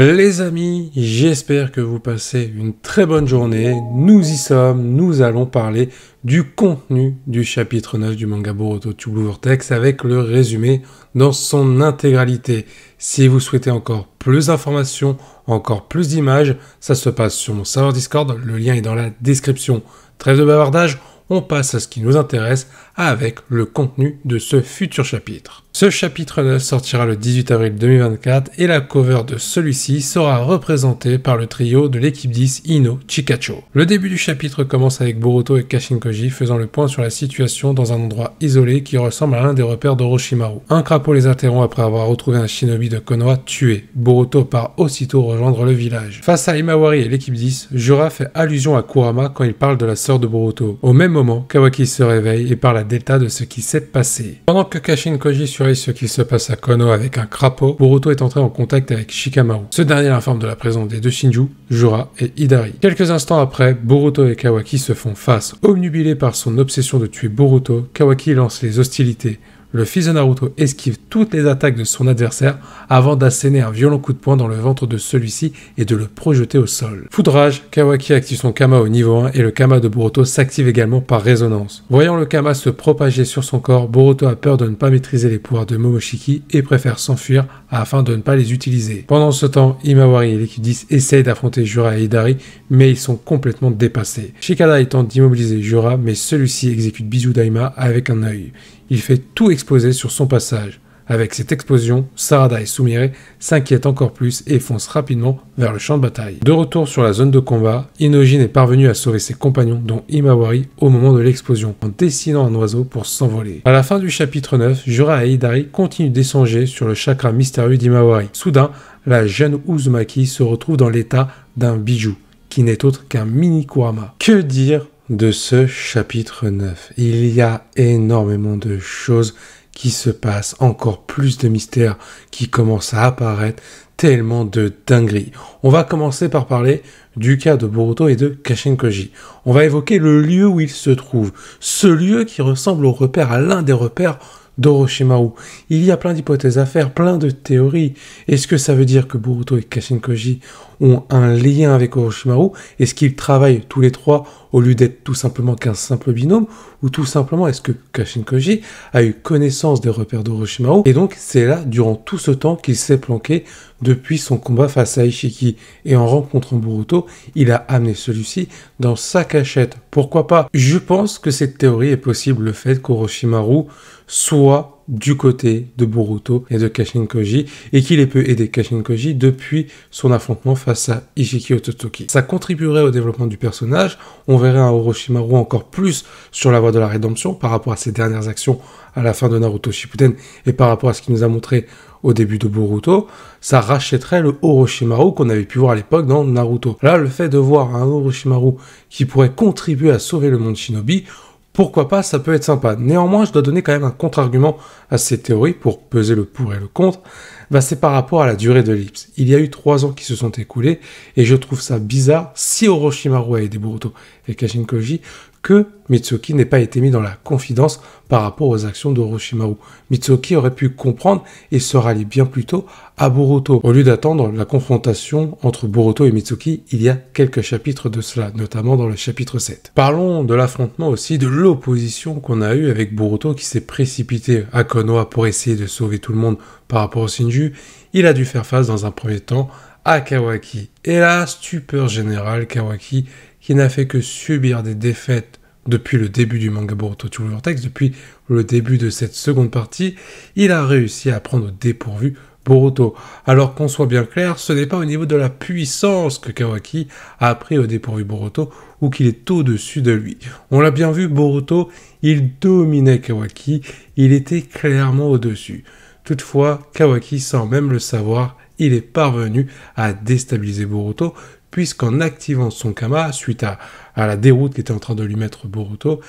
Les amis, j'espère que vous passez une très bonne journée. Nous y sommes, nous allons parler du contenu du chapitre 9 du manga Boruto to Blue Vortex avec le résumé dans son intégralité. Si vous souhaitez encore plus d'informations, encore plus d'images, ça se passe sur mon serveur Discord, le lien est dans la description. Trêve de bavardage, on passe à ce qui nous intéresse avec le contenu de ce futur chapitre. Ce chapitre 9 sortira le 18 avril 2024 et la cover de celui-ci sera représentée par le trio de l'équipe 10 Ino Chikacho. Le début du chapitre commence avec Boruto et Kashin Koji faisant le point sur la situation dans un endroit isolé qui ressemble à l'un des repères d'Orochimaru. Un crapaud les interrompt après avoir retrouvé un shinobi de Konoha tué. Boruto part aussitôt rejoindre le village. Face à Imawari et l'équipe 10, Jura fait allusion à Kurama quand il parle de la sœur de Boruto. Au même moment, Kawaki se réveille et parle à Delta de ce qui s'est passé. Pendant que Kashin Koji surveille ce qu'il se passe à Konoha avec un crapaud, Boruto est entré en contact avec Shikamaru. Ce dernier l'informe de la présence des deux Shinju, Jura et Hidari. Quelques instants après, Boruto et Kawaki se font face. Obnubilé par son obsession de tuer Boruto, Kawaki lance les hostilités. Le fils de Naruto esquive toutes les attaques de son adversaire avant d'asséner un violent coup de poing dans le ventre de celui-ci et de le projeter au sol. Foudrage, Kawaki active son Kama au niveau 1 et le Kama de Boruto s'active également par résonance. Voyant le Kama se propager sur son corps, Boruto a peur de ne pas maîtriser les pouvoirs de Momoshiki et préfère s'enfuir afin de ne pas les utiliser. Pendant ce temps, Imawari et l'équipe 10 essayent d'affronter Jura et Hidari, mais ils sont complètement dépassés. Shikada tente d'immobiliser Jura, mais celui-ci exécute Bizudaima avec un œil. Il fait tout exploser sur son passage. Avec cette explosion, Sarada et Sumire s'inquiètent encore plus et foncent rapidement vers le champ de bataille. De retour sur la zone de combat, Inojin est parvenu à sauver ses compagnons, dont Imawari, au moment de l'explosion, en dessinant un oiseau pour s'envoler. À la fin du chapitre 9, Jura et Hidari continuent d'échanger sur le chakra mystérieux d'Imawari. Soudain, la jeune Uzumaki se retrouve dans l'état d'un bijou, qui n'est autre qu'un mini Kurama. Que dire de ce chapitre 9? Il y a énormément de choses qui se passent, encore plus de mystères qui commencent à apparaître, tellement de dingueries. On va commencer par parler du cas de Boruto et de Kashin Koji. On va évoquer le lieu où ils se trouvent, ce lieu qui ressemble au repère, à l'un des repères d'Orochimaru. Il y a plein d'hypothèses à faire, plein de théories. Est-ce que ça veut dire que Boruto et Kashin Koji ont un lien avec Orochimaru? Est-ce qu'ils travaillent tous les trois au lieu d'être tout simplement qu'un simple binôme? Ou tout simplement, est-ce que Kashin Koji a eu connaissance des repères d'Orochimaru? Et donc, c'est là, durant tout ce temps, qu'il s'est planqué depuis son combat face à Ishiki. Et en rencontrant Boruto, il a amené celui-ci dans sa cachette. Pourquoi pas? Je pense que cette théorie est possible, le fait qu'Orochimaru soit du côté de Boruto et de Kashin Koji, et qu'il ait pu aider Kashin Koji depuis son affrontement face à Ishiki Otsutsuki. Ça contribuerait au développement du personnage, on verrait un Orochimaru encore plus sur la voie de la rédemption par rapport à ses dernières actions à la fin de Naruto Shippuden et par rapport à ce qu'il nous a montré au début de Boruto. Ça rachèterait le Orochimaru qu'on avait pu voir à l'époque dans Naruto. Là, le fait de voir un Orochimaru qui pourrait contribuer à sauver le monde shinobi, pourquoi pas, ça peut être sympa. Néanmoins, je dois donner quand même un contre-argument à cette théorie pour peser le pour et le contre. C'est par rapport à la durée de l'ellipse. Il y a eu 3 ans qui se sont écoulés et je trouve ça bizarre, si Orochimaru a aidé Boruto et Kashin Koji, que Mitsuki n'ait pas été mis dans la confidence par rapport aux actions d'Orochimaru. Mitsuki aurait pu comprendre et se rallier bien plus tôt à Boruto, au lieu d'attendre la confrontation entre Boruto et Mitsuki il y a quelques chapitres de cela, notamment dans le chapitre 7. Parlons de l'affrontement aussi, de l'opposition qu'on a eue avec Boruto qui s'est précipité à Konoha pour essayer de sauver tout le monde par rapport au Shinju. Il a dû faire face dans un premier temps à Kawaki. Et là, stupeur générale, Kawaki qui n'a fait que subir des défaites depuis le début du manga Boruto to Blue Vortex, depuis le début de cette seconde partie, il a réussi à prendre au dépourvu Boruto. Alors qu'on soit bien clair, ce n'est pas au niveau de la puissance que Kawaki a pris au dépourvu Boruto ou qu'il est au-dessus de lui. On l'a bien vu, Boruto, il dominait Kawaki, il était clairement au-dessus. Toutefois, Kawaki, sans même le savoir, il est parvenu à déstabiliser Boruto, puisqu'en activant son Kama, suite à la déroute qu'était en train de lui mettre Boruto,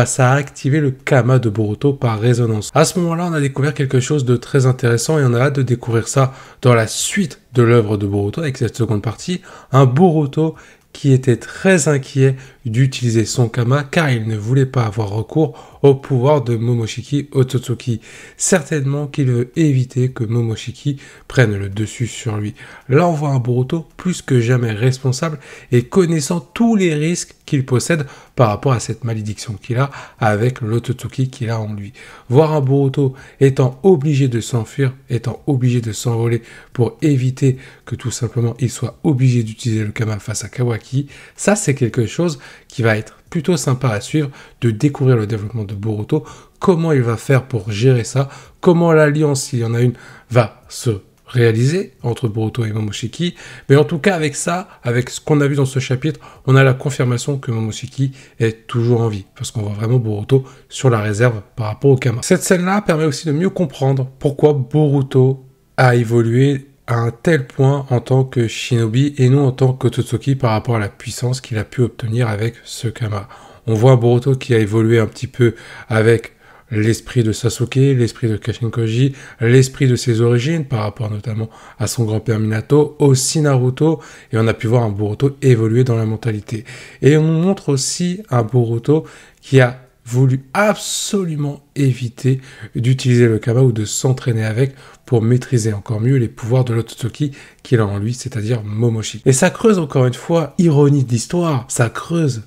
ça a activé le Kama de Boruto par résonance. À ce moment-là, on a découvert quelque chose de très intéressant et on a hâte de découvrir ça dans la suite de l'œuvre de Boruto, avec cette seconde partie, un Boruto qui était très inquiet d'utiliser son Kama car il ne voulait pas avoir recours au pouvoir de Momoshiki Otsutsuki. Certainement qu'il veut éviter que Momoshiki prenne le dessus sur lui. Là, on voit un Boruto plus que jamais responsable et connaissant tous les risques qu'il possède par rapport à cette malédiction qu'il a avec l'Otsutsuki qu'il a en lui. Voir un Boruto étant obligé de s'enfuir, étant obligé de s'envoler pour éviter que tout simplement il soit obligé d'utiliser le Kama face à Kawaki, ça c'est quelque chose qui va être plutôt sympa à suivre, de découvrir le développement de Boruto, comment il va faire pour gérer ça, comment l'alliance, s'il y en a une, va se réaliser entre Boruto et Momoshiki. Mais en tout cas, avec ça, avec ce qu'on a vu dans ce chapitre, on a la confirmation que Momoshiki est toujours en vie, parce qu'on voit vraiment Boruto sur la réserve par rapport au Kama. Cette scène-là permet aussi de mieux comprendre pourquoi Boruto a évolué à un tel point en tant que shinobi et non en tant qu'Otsutsuki par rapport à la puissance qu'il a pu obtenir avec ce Kama. On voit un Boruto qui a évolué un petit peu avec l'esprit de Sasuke, l'esprit de Kashinkoji, l'esprit de ses origines par rapport notamment à son grand-père Minato, aussi Naruto, et on a pu voir un Boruto évoluer dans la mentalité. Et on nous montre aussi un Boruto qui a voulu absolument éviter d'utiliser le Kama ou de s'entraîner avec pour maîtriser encore mieux les pouvoirs de l'Otsutsuki qu'il a en lui, c'est-à-dire Momoshiki. Et ça creuse encore une fois, ironie de l'histoire, ça creuse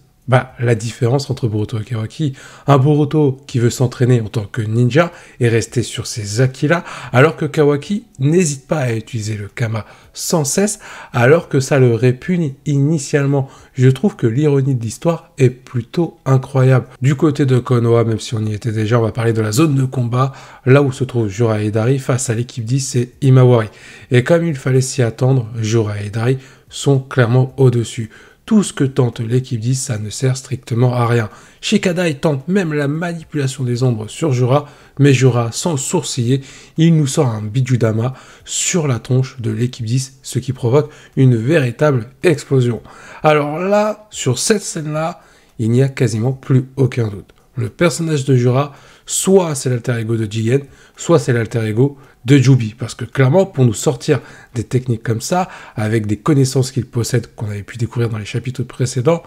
la différence entre Boruto et Kawaki. Un Boruto qui veut s'entraîner en tant que ninja et rester sur ses acquis-là, alors que Kawaki n'hésite pas à utiliser le Kama sans cesse, alors que ça le répugne initialement. Je trouve que l'ironie de l'histoire est plutôt incroyable. Du côté de Konoha, même si on y était déjà, on va parler de la zone de combat, là où se trouve Jura et Dari face à l'équipe 10 et Imawari. Et comme il fallait s'y attendre, Jura et Dari sont clairement au-dessus. Tout ce que tente l'équipe 10, ça ne sert strictement à rien. Shikadai tente même la manipulation des ombres sur Jura, mais Jura, sans sourciller, il nous sort un Bijudama sur la tronche de l'équipe 10, ce qui provoque une véritable explosion. Alors là, sur cette scène-là, il n'y a quasiment plus aucun doute. Le personnage de Jura, soit c'est l'alter ego de Jigen, soit c'est l'alter ego de Jubi, parce que clairement, pour nous sortir des techniques comme ça, avec des connaissances qu'il possède, qu'on avait pu découvrir dans les chapitres précédents,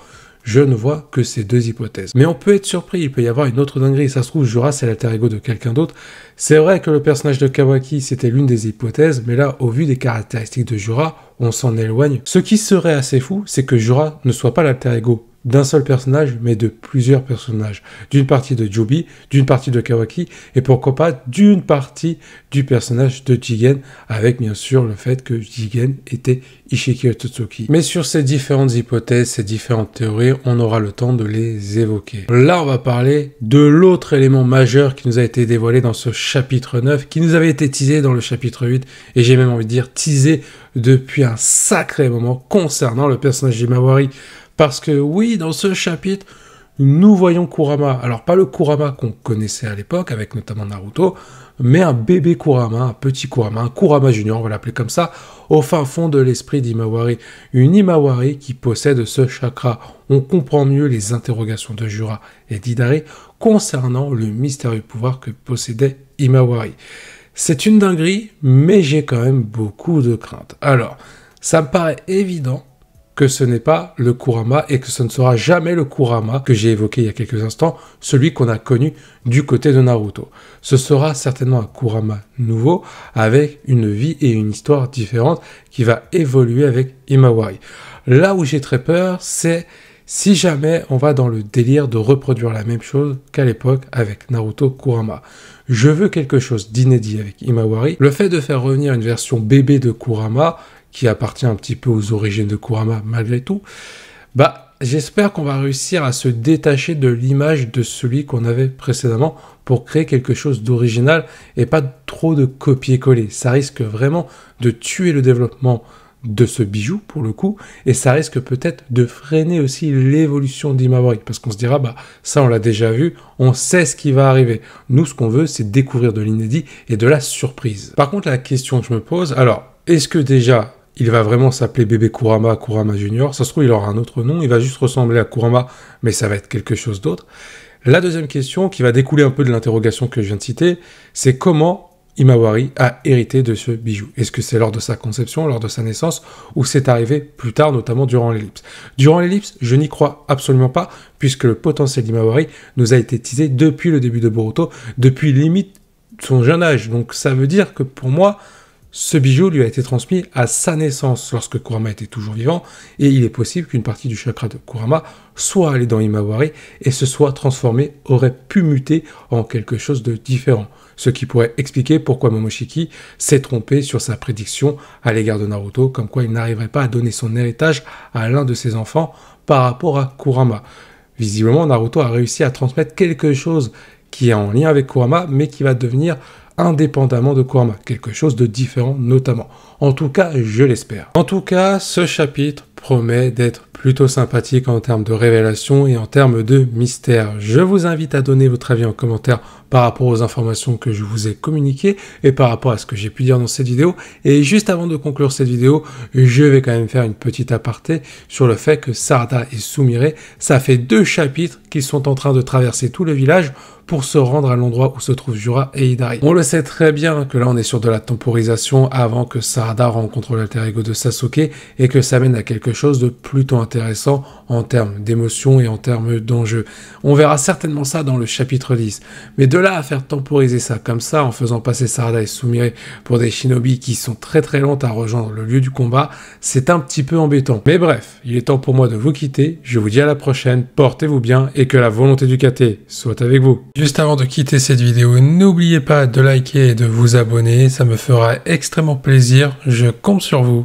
je ne vois que ces deux hypothèses. Mais on peut être surpris, il peut y avoir une autre dinguerie, ça se trouve, Jura, c'est l'alter ego de quelqu'un d'autre. C'est vrai que le personnage de Kawaki, c'était l'une des hypothèses, mais là, au vu des caractéristiques de Jura, on s'en éloigne. Ce qui serait assez fou, c'est que Jura ne soit pas l'alter ego d'un seul personnage, mais de plusieurs personnages. D'une partie de Jubi, d'une partie de Kawaki, et pourquoi pas d'une partie du personnage de Jigen, avec bien sûr le fait que Jigen était Ishiki Otsutsuki. Mais sur ces différentes hypothèses, ces différentes théories, on aura le temps de les évoquer. Là, on va parler de l'autre élément majeur qui nous a été dévoilé dans ce chapitre 9, qui nous avait été teasé dans le chapitre 8, et j'ai même envie de dire teasé depuis un sacré moment concernant le personnage d'Imawari. Parce que oui, dans ce chapitre, nous voyons Kurama. Alors pas le Kurama qu'on connaissait à l'époque, avec notamment Naruto, mais un bébé Kurama, un petit Kurama, un Kurama Junior, on va l'appeler comme ça, au fin fond de l'esprit d'Imawari. Une Imawari qui possède ce chakra. On comprend mieux les interrogations de Jura et d'Hidari concernant le mystérieux pouvoir que possédait Imawari. C'est une dinguerie, mais j'ai quand même beaucoup de craintes. Alors, ça me paraît évident que ce n'est pas le Kurama et que ce ne sera jamais le Kurama que j'ai évoqué il y a quelques instants, celui qu'on a connu du côté de Naruto. Ce sera certainement un Kurama nouveau, avec une vie et une histoire différentes qui va évoluer avec Imawari. Là où j'ai très peur, c'est si jamais on va dans le délire de reproduire la même chose qu'à l'époque avec Naruto Kurama. Je veux quelque chose d'inédit avec Imawari. Le fait de faire revenir une version bébé de Kurama, qui appartient un petit peu aux origines de Kurama malgré tout, j'espère qu'on va réussir à se détacher de l'image de celui qu'on avait précédemment pour créer quelque chose d'original et pas trop de copier-coller. Ça risque vraiment de tuer le développement de ce bijou pour le coup, et ça risque peut-être de freiner aussi l'évolution d'Imawari, parce qu'on se dira, ça on l'a déjà vu, on sait ce qui va arriver. Nous, ce qu'on veut, c'est découvrir de l'inédit et de la surprise. Par contre, la question que je me pose, alors, est-ce que déjà il va vraiment s'appeler bébé Kurama, Kurama Junior? Ça se trouve, il aura un autre nom, il va juste ressembler à Kurama, mais ça va être quelque chose d'autre. La deuxième question, qui va découler un peu de l'interrogation que je viens de citer, c'est comment Himawari a hérité de ce bijou. Est-ce que c'est lors de sa conception, lors de sa naissance, ou c'est arrivé plus tard, notamment durant l'ellipse? Durant l'ellipse, je n'y crois absolument pas, puisque le potentiel d'Himawari nous a été teasé depuis le début de Boruto, depuis limite son jeune âge. Donc ça veut dire que pour moi, ce bijou lui a été transmis à sa naissance lorsque Kurama était toujours vivant, et il est possible qu'une partie du chakra de Kurama soit allée dans Himawari et se soit transformée, aurait pu muter en quelque chose de différent. Ce qui pourrait expliquer pourquoi Momoshiki s'est trompé sur sa prédiction à l'égard de Naruto, comme quoi il n'arriverait pas à donner son héritage à l'un de ses enfants par rapport à Kurama. Visiblement, Naruto a réussi à transmettre quelque chose qui est en lien avec Kurama, mais qui va devenir indépendamment de Kurama, quelque chose de différent notamment. En tout cas, je l'espère. En tout cas, ce chapitre promet d'être plutôt sympathique en termes de révélation et en termes de mystère. Je vous invite à donner votre avis en commentaire par rapport aux informations que je vous ai communiquées et par rapport à ce que j'ai pu dire dans cette vidéo. Et juste avant de conclure cette vidéo, je vais quand même faire une petite aparté sur le fait que Sarada et Sumire, ça fait 2 chapitres qu'ils sont en train de traverser tout le village pour se rendre à l'endroit où se trouvent Jura et Hidari. On le sait très bien que là on est sur de la temporisation avant que Sarada rencontre l'alter ego de Sasuke et que ça mène à quelque chose de plutôt intéressant en termes d'émotion et en termes d'enjeu. On verra certainement ça dans le chapitre 10. Mais de là à faire temporiser ça comme ça en faisant passer Sarada et Sumire pour des shinobi qui sont très très lentes à rejoindre le lieu du combat, c'est un petit peu embêtant. Mais bref, il est temps pour moi de vous quitter. Je vous dis à la prochaine, portez-vous bien et que la volonté du KT soit avec vous. Juste avant de quitter cette vidéo, n'oubliez pas de liker et de vous abonner, ça me fera extrêmement plaisir, je compte sur vous.